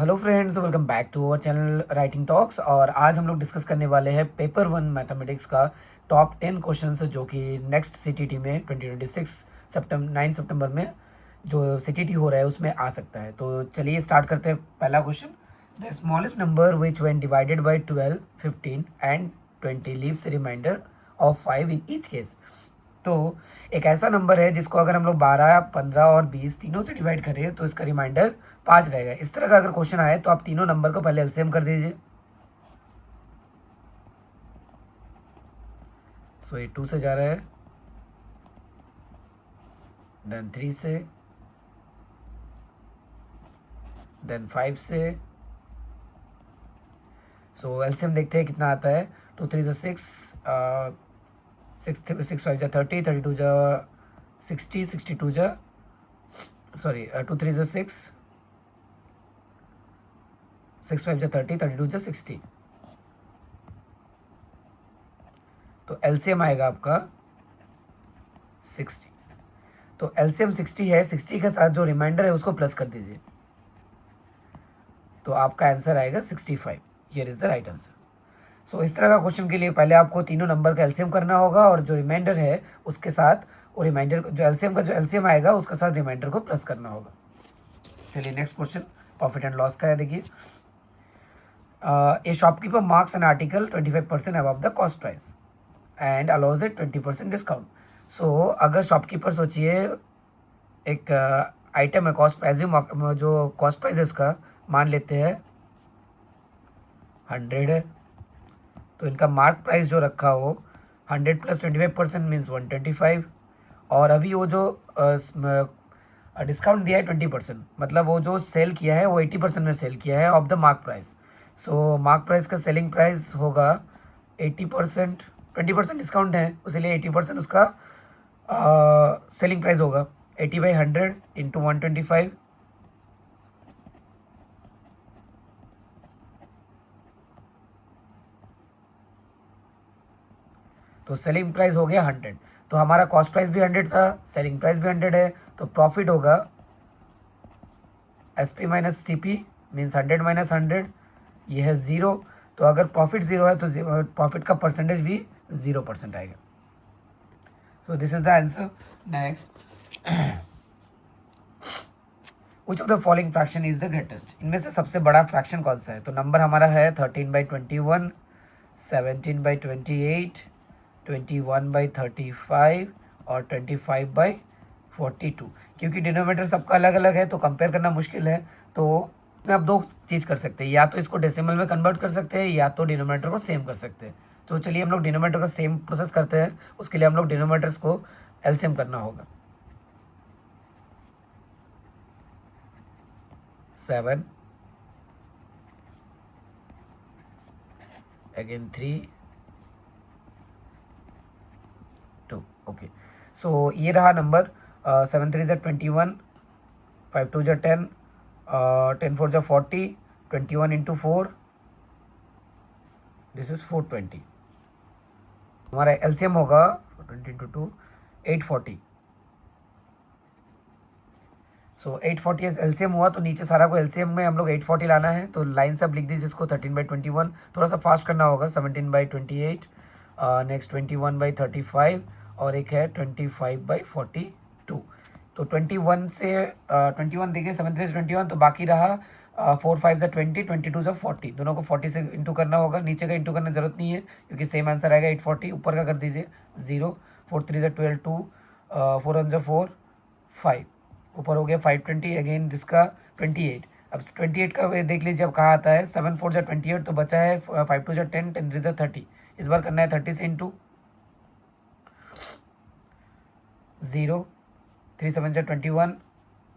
Hello friends, welcome back to our channel writing talks. और आज हम लोग डिस्कस करने वाले हैं पेपर 1 मैथमेटिक्स का टॉप 10 क्वेश्चंस जो कि नेक्स्ट सीटीटी में 2026 सितंबर 9 सितंबर में जो सीटीटी हो रहा है उसमें आ सकता है। तो चलिए स्टार्ट करते हैं। पहला question, the smallest number which when divided by 12, 15 and 20 leaves remainder of 5 in each case. तो एक ऐसा नंबर है जिसको अगर हम लोग 12, 15 और 20 तीनों से डिवाइड करें तो इसका रिमाइंडर 5 रहेगा। इस तरह का अगर क्वेश्चन आए तो आप तीनों नंबर को पहले एलसीएम कर दीजिए। सो ये 2 से जा रहा है, देन 3 से, देन 5 से। सो एलसीएम देखते हैं कितना आता है। 2 3 जो 6, 6 5 जा 30, 32 जा 60, 62 जा, सॉरी 2 3 जो 6, 6 5 जा 30, 32 जा 60। तो एलसीएम आएगा आपका 60। तो एलसीएम 60 है, 60 के साथ जो रिमाइंडर है उसको प्लस कर दीजिए तो आपका आंसर आएगा 65। Here is the right answer. So इस तरह का क्वेश्चन के लिए पहले आपको तीनों नंबर का एलसीएम करना होगा और जो रिमाइंडर है उसके साथ वो रिमाइंडर जो एलसीएम का जो एलसीएम आएगा उसके साथ रिमाइंडर को प्लस करना होगा। चलिए next question profit and loss का है। देखिए, a shopkeeper marks an article 25% above the cost price and allows it 20% discount. So अगर शॉपकीपर सोचिए एक आइटम है, कॉस्ट एज्यूम जो कॉस्ट प्राइस है उसका मान लेते हैं 100 है, तो इनका मार्क प्राइस जो रखा हो 100 प्लस 25% मीन्स 125। और अभी वो जो डिस्काउंट दिया है 20%, मतलब वो जो सेल किया है वो 80% में सेल किया है of the mark price. So mark price का सेलिंग प्राइस होगा 80%, 20% डिस्काउंट है इसलिए 80% उसका सेलिंग प्राइस होगा। 80/100 इंटू 125, तो सेलिंग प्राइस हो गया 100। तो हमारा कॉस्ट प्राइस भी 100 था, सेलिंग प्राइस भी 100 है, तो प्रॉफिट होगा S P minus C P means 100 minus 100, ये है 0। तो अगर प्रॉफिट 0 है तो प्रॉफिट का परसेंटेज भी 0% आएगा। So this is the answer. Next, which of the following fraction is the greatest. इनमें से सबसे बड़ा फ्रैक्शन कौन सा है? तो नंबर हमारा है 13/21, 17/28, 21/35 और 25/42। क्योंकि डिनोमीटर सबका अलग अलग है तो कंपेयर करना मुश्किल है। तो आप दो चीज़ कर सकते हैं, या तो इसको डेसिमल में कन्वर्ट कर सकते हैं या तो डिनोमीटर को सेम कर सकते हैं। तो चलिए हम लोग डिनोमीटर का सेम प्रोसेस करते हैं। उसके लिए हम लोग डिनोमीटर्स को एलसीएम करना होगा। 7, अगेन 3, 2। ओके, सो ये रहा नंबर। 7 3 ज़ा 21, 5 2 ज़ा 10, 10 4 ज़ा 40, 21 इंटू 4, दिस इज 420। हमारा एलसीएम होगा 20 इंटू 2, 840। सो 840 एलसीएम हुआ तो नीचे सारा को एलसीएम में हम लोग 840 लाना है। तो लाइन से अब लिख दीजिए इसको 13/21। थोड़ा सा फास्ट करना होगा। 17/28, नेक्स्ट 21/35 और एक है 25/42। तो 21 से 21 देखिए, 7 3 से 21, तो बाकी रहा 4 5 ज़ा 20, 22 ज़ा 40। दोनों को 40 से इंटू करना होगा। नीचे का इंटू करने की जरूरत नहीं है क्योंकि सेम आंसर आएगा 840। ऊपर का कर दीजिए 0, 4 3 ज़ा 12, 2, 4 1 ज़ा 4, 5। ऊपर हो गया 520, अगेन जिसका 28। अब 28 का देख लीजिए अब कहाँ आता है। 7 4 ज़ा 28, तो बचा है 5 2 ज़ा 10, 10 3 ज़ा 30। इस बार करना है 30 से इंटू। 0, 3 7 ज़ा 21,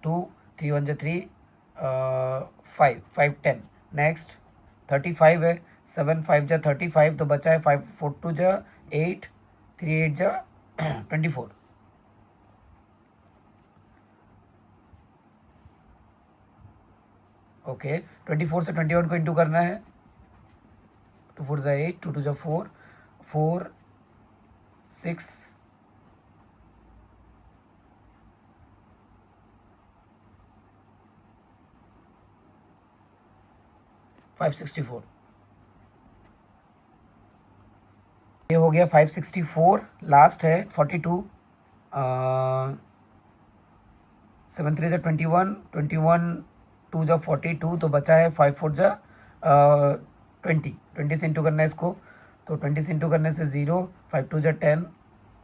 2 3 1 ज़ा 3, 5 5 10। नेक्स्ट 35 है। 7 5 ज़ा 35, तो बचा है 5 4 2 ज़ा 8, 3 8 ज़ा 24। ओके, 24 से 21 को इंटू करना है। 2 4 ज़ा 8, 2 2 ज़ा 4, 4 6, 564, ये हो गया 564। लास्ट है 42, 7 3 21, 21 2 जा 42, तो बचा है 5 4 जा 20, 20 से इंटू करना है इसको, तो 20 से इंटू करने से 0, 5 2 जा 10,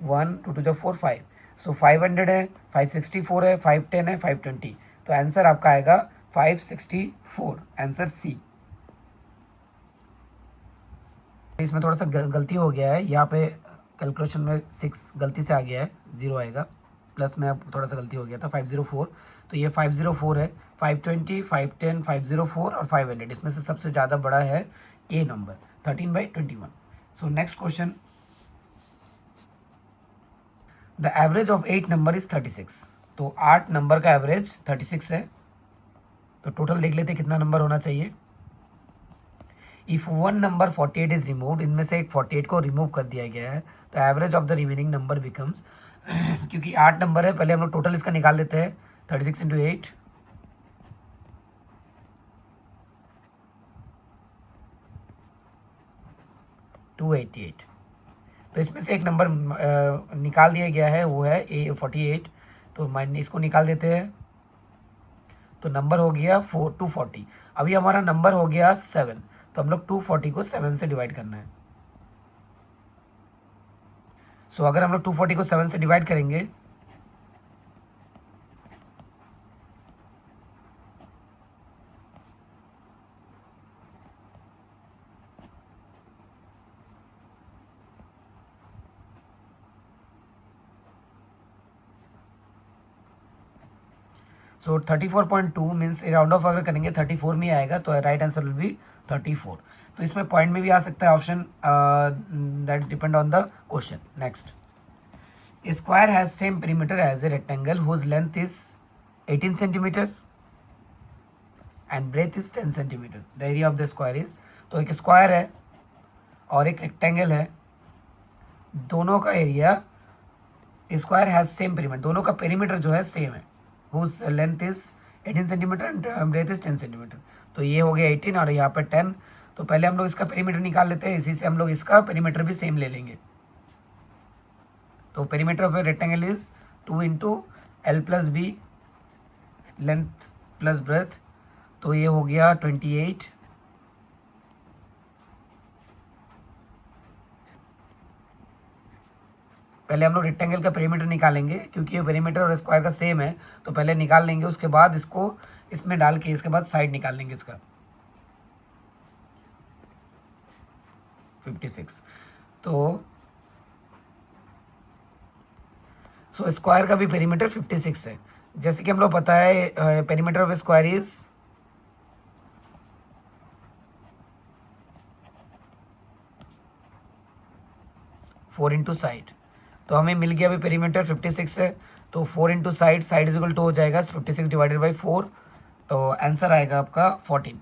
1 2 2 जा 4 5, सो 500 है, 564 है, 510 है, 520, तो आंसर आपका आएगा 564, आंसर सी। इसमें थोड़ा सा गलती हो गया है, यहाँ पे कैलकुलेशन में 6 गलती से आ गया है, 0 आएगा, प्लस में अब थोड़ा सा गलती हो गया था, 504, तो ये 504 है, 520, 510, 504 और 500, इसमें से सबसे ज़्यादा बड़ा है a number, 13/21। So next question, the average of 8 number is 36, तो 8 नंबर का एवरेज 36 है, तो टोटल देख लेते कितना नंबर होना चाहिए। If one number 48 is removed, इनमें से एक 48 को रिमूव कर दिया गया है, तो average of the remaining number becomes, क्योंकि 8 नंबर है, पहले हम लोग टोटल इसका निकाल लेते हैं, 36 इंटू 8, 288, तो इसमें से एक नंबर निकाल दिया गया है, वो है ए 48, तो माइनस इसको निकाल देते हैं, तो नंबर हो गया 240। अभी हमारा नंबर हो गया 7, तो हम लोग 240 को 7 से डिवाइड करना है। सो अगर हम लोग 240 को 7 से डिवाइड करेंगे, सो 34.2 मीन्स राउंड ऑफ अगर करेंगे 34 में आएगा, तो राइट आंसर विल बी 34। तो इसमें पॉइंट में भी आ सकता है option, that's depend on the question. Next, square has same perimeter as a rectangle whose length is 18 centimetre and breadth is 10 centimetre, the area of the square is, तो एक square है और एक रेक्टेंगल है, दोनों का area, square has same perimeter, दोनों का पेरीमीटर जो है सेम है, whose length is 18 centimetre and breadth is 10 centimetre, तो ये हो गया 18 और यहाँ पे 10, तो पहले हम लोग इसका पेरीमीटर निकाल लेते हैं, इसी से हम लोग इसका पेरीमीटर भी सेम ले लेंगे। तो perimeter of a rectangle is 2 into L plus B, length plus breadth, तो ये हो गया 28, पहले हम लोग रेक्टेंगल का पेरीमीटर निकालेंगे, क्योंकि ये पेरीमीटर और स्क्वायर का सेम है, तो पहले निकाल लेंगे, उसके बाद इसको इसमें डाल के इसके बाद साइड निकाल लेंगे इसका, 56, तो सो स्क्वायर का भी पेरीमीटर 56 है, जैसे कि हम लोग पता है perimeter of square is 4 into side, तो हमें मिल गया अभी पेरीमीटर 56 है, तो 4 into side, side is equal to हो जाएगा 56 डिवाइडेड बाई 4, तो आंसर आएगा आपका 14।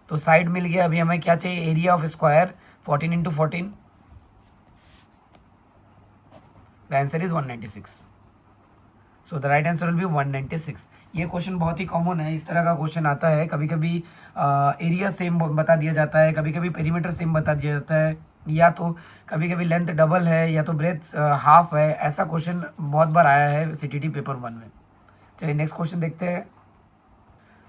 तो साइड मिल गया, अभी हमें क्या चाहिए, area of square, 14 into 14, the answer is 196, so the right answer will be 196। ये क्वेश्चन बहुत ही कॉमन है, इस तरह का क्वेश्चन आता है, कभी कभी एरिया सेम बता दिया जाता है, कभी कभी पेरीमीटर सेम बता दिया जाता है, या तो कभी कभी लेंथ डबल है या तो ब्रेथ हाफ है, ऐसा क्वेश्चन बहुत बार आया है सीटीटी पेपर 1 में। चलिए नेक्स्ट क्वेश्चन देखते हैं।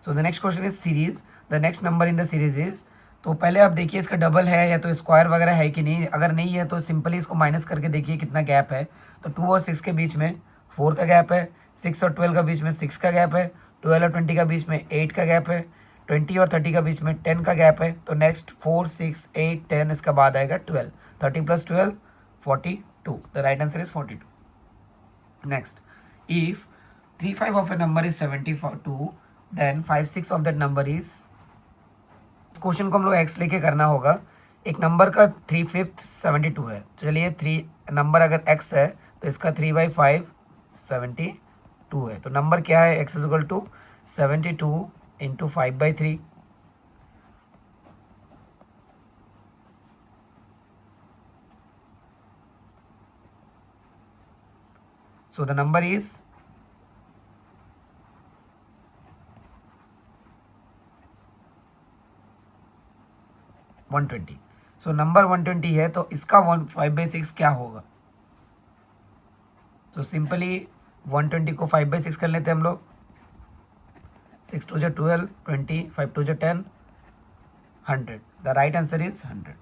So the next question is series, the next number in the series is, तो पहले आप देखिए इसका डबल है या तो स्क्वायर वगैरह है कि नहीं, अगर नहीं है तो सिंपली इसको माइनस करके देखिए कितना गैप है, तो 2 और 6 के बीच में 4 का गैप है, 6 और 12 का बीच में 6 का गैप है, 12 और 20 का बीच में 8 का गैप है, 20 और 30 का बीच में 10 का गैप है, तो नेक्स्ट 4 6 8 10 इसका बाद आएगा 12, 30 plus 12 42, the right answer is 42। Next, if 3 5 of a number is 72, then 5 6 of that number is, question को हम लोग एक्स लेके करना होगा, एक नंबर का 3/5 72 है, तो चलिए 3 नंबर अगर एक्स है तो इसका 3/5 72 है, तो नंबर क्या है, X is equal to 72 into 5/3, so the number is 5 120। So number 120 है तो इसका 5/6 क्या होगा? तो सिंपली 120 को 5/6 कर लेते हैं हम लोग। 6 2 12, 20, 5 2 10, 100। The right answer is 100।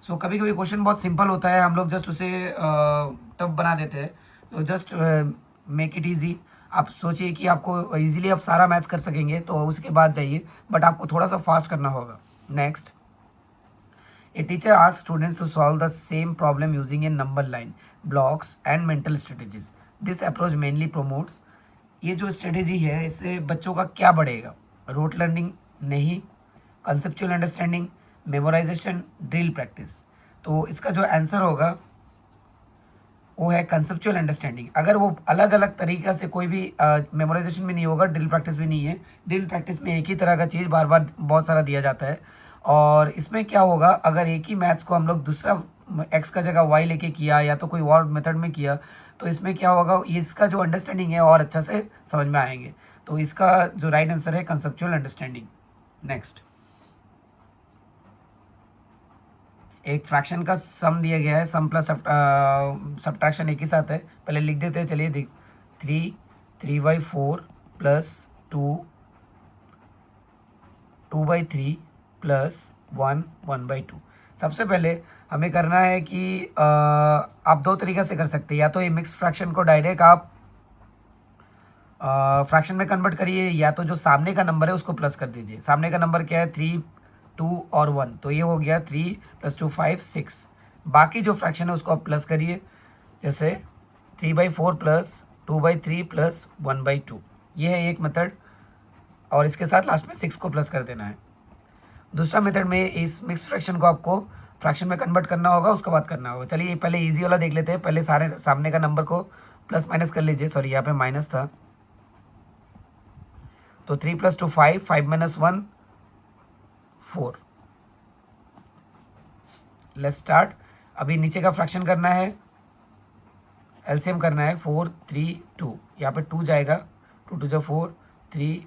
सो कभी कभी क्वेश्चन बहुत सिंपल होता है, हम लोग जस्ट उसे टफ बना देते हैं। तो जस्ट मेक इट ईजी। आप सोचिए कि आपको इजीली आप सारा मैथ्स कर सकेंगे तो उसके बाद जाइए, बट आपको थोड़ा सा फास्ट करना होगा। Next, a teacher asks students to solve the same problem using a number line, blocks and mental strategies. This approach mainly promotes. ये जो स्ट्रेटेजी है इससे बच्चों का क्या बढ़ेगा? रोट लर्निंग नहीं, conceptual understanding, memorisation, drill practice. तो इसका जो आंसर होगा वो है कंसेप्चुअल अंडरस्टैंडिंग। अगर वो अलग अलग तरीक़ा से कोई भी मेमोराइजेशन भी नहीं होगा, ड्रिल प्रैक्टिस भी नहीं है। ड्रिल प्रैक्टिस में एक ही तरह का चीज़ बार बार बहुत सारा दिया जाता है, और इसमें क्या होगा, अगर एक ही मैथ्स को हम लोग दूसरा एक्स का जगह वाई लेके किया या तो कोई और मेथड में किया तो इसमें क्या होगा, इसका जो अंडरस्टैंडिंग है और अच्छा से समझ में आएंगे। तो इसका जो राइट आंसर है कंसेप्चुअल अंडरस्टैंडिंग। नेक्स्ट, एक फ्रैक्शन का सम दिया गया है, सम प्लस सब्ट्रैक्शन एक ही साथ है। पहले लिख देते हैं, चलिए देख। 3/4 प्लस 2/3 प्लस 1/2। सबसे पहले हमें करना है कि आप दो तरीक़ा से कर सकते हैं, या तो ये मिक्स फ्रैक्शन को डायरेक्ट आप फ्रैक्शन में कन्वर्ट करिए, या तो जो सामने का नंबर है उसको प्लस कर दीजिए। सामने का नंबर क्या है? 3, 2 और 1, तो ये हो गया 3 + 2 5 6। बाकी जो फ्रैक्शन है उसको आप प्लस करिए, जैसे 3/4 प्लस 2/3 प्लस 1/2। ये है एक मेथड, और इसके साथ लास्ट में 6 को प्लस कर देना है। दूसरा मेथड में इस मिक्स फ्रैक्शन को आपको फ्रैक्शन में कन्वर्ट करना होगा, उसके बाद करना होगा। चलिए पहले ईजी वाला देख लेते हैं। पहले सारे सामने का नंबर को प्लस माइनस कर लीजिए, सॉरी यहाँ पे माइनस था। तो 3 + 2 5, 5 - 1 4। Let's start. अभी नीचे का फ्रैक्शन करना है, एलसीएम करना है। 4 3 2, यहाँ पे 2 जाएगा, 2 2 4 3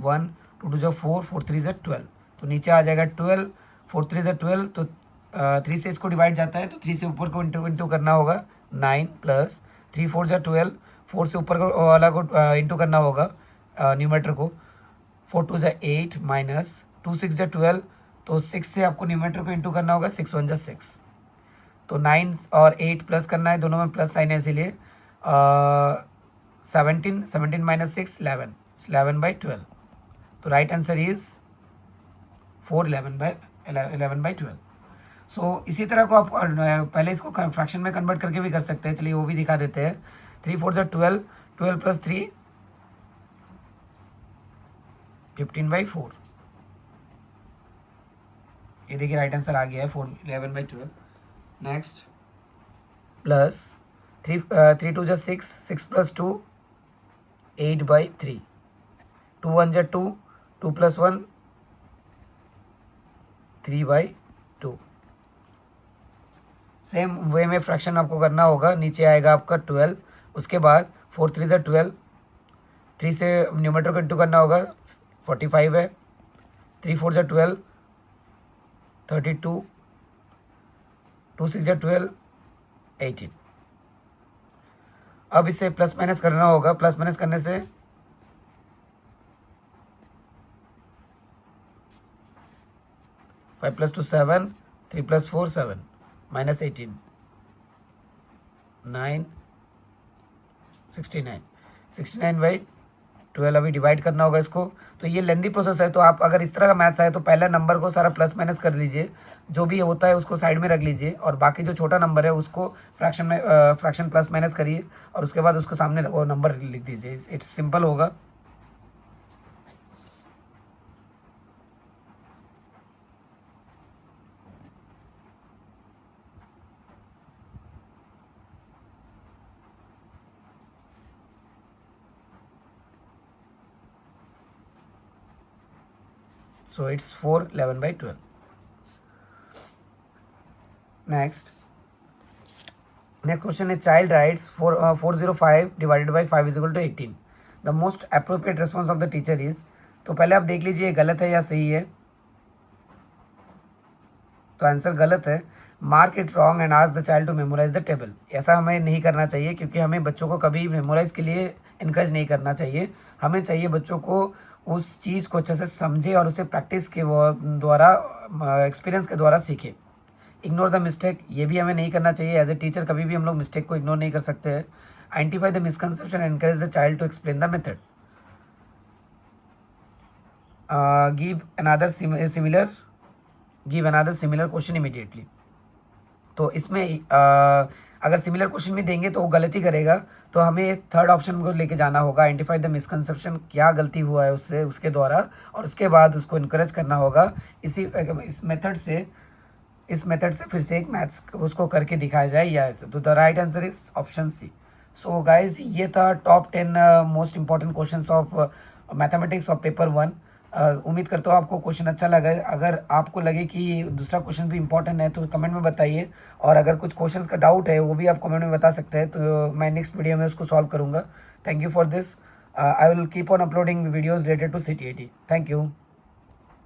1, 2 2 4 4 3 12। तो नीचे आ जाएगा 12, 4 3 12। तो 3 से इसको डिवाइड जाता है, तो 3 से ऊपर को इंटू करना होगा। 9 प्लस 3 4 12, 4 से ऊपर वाला को इंटू करना होगा न्यूमरेटर को। 4 2 8 माइनस 2 6 12, तो 6 से आपको न्यूमरेटर को इंटू करना होगा। 6 1 6। तो 9 और 8 प्लस करना है, दोनों में प्लस साइन है, इसीलिए 17 17 - 6 11, 11/12। तो राइट आंसर इज 4 11/12। सो इसी तरह को आप पहले इसको फ्रैक्शन में कन्वर्ट करके भी कर सकते हैं। चलिए वो भी दिखा देते हैं। 3 4 12, 12 + 3 15/4। ये देखिए राइट आंसर आ गया है 4 11/12। Next, plus 3 3 2 6, 6 + 2 8/3, 2 1 2, 2 + 1 3/2। सेम वे में फ्रैक्शन आपको करना होगा। नीचे आएगा आपका 12, उसके बाद 4 3 12, 3 से न्यूमरेटर को इंटू करना होगा, 45 है। 3 4 12, 32, 2 6 12, 18। अब इसे प्लस माइनस करना होगा। प्लस माइनस करने से 5 + 2 7, 3 + 4 7, -18 9 69, 69/12। अभी डिवाइड करना होगा इसको। तो ये लेंदी प्रोसेस है, तो आप अगर इस तरह का मैथ्स आए तो पहला नंबर को सारा प्लस माइनस कर लीजिए, जो भी होता है उसको साइड में रख लीजिए, और बाकी जो छोटा नंबर है उसको फ्रैक्शन में फ्रैक्शन प्लस माइनस करिए, और उसके बाद उसको सामने वो नंबर लिख दीजिए। इट्स सिंपल होगा। So it's 4 11/12. Next question is, child writes 405 divided by 5 is equal to 18. The most appropriate response of the teacher is। तो पहले आप देख लीजिए गलत है या सही है। तो आंसर गलत है। Mark it wrong and ask the child to memorise the table. ऐसा हमें नहीं करना चाहिए, क्योंकि हमें बच्चों को कभी मेमोराइज के लिए इनकरेज नहीं करना चाहिए। हमें चाहिए बच्चों को उस चीज़ को अच्छे से समझे और उसे प्रैक्टिस के द्वारा, एक्सपीरियंस के द्वारा सीखे। इग्नोर द मिस्टेक, ये भी हमें नहीं करना चाहिए। एज ए टीचर कभी भी हम लोग मिस्टेक को इग्नोर नहीं कर सकते हैं। Identify the misconception and encourage the child to explain the method. Give another similar question immediately. तो इसमें अगर सिमिलर क्वेश्चन भी देंगे तो वो गलती करेगा, तो हमें थर्ड ऑप्शन को लेके जाना होगा। आइडेंटिफाई द मिसकंसेप्शन, क्या गलती हुआ है उससे, उसके द्वारा, और उसके बाद उसको इनकरेज करना होगा। इस मेथड से फिर से एक मैथ्स उसको करके दिखाया जाए या ऐसे। तो the right answer is option C. So guys, ये था top 10 most important questions of mathematics of paper 1। उम्मीद करता हूँ आपको क्वेश्चन अच्छा लगा। अगर आपको लगे कि दूसरा क्वेश्चन भी इंपॉर्टेंट है तो कमेंट में बताइए, और अगर कुछ क्वेश्चंस का डाउट है वो भी आप कमेंट में बता सकते हैं, तो मैं नेक्स्ट वीडियो में उसको सॉल्व करूँगा। Thank you for this. I will keep on uploading videos related to CTET। Thank you.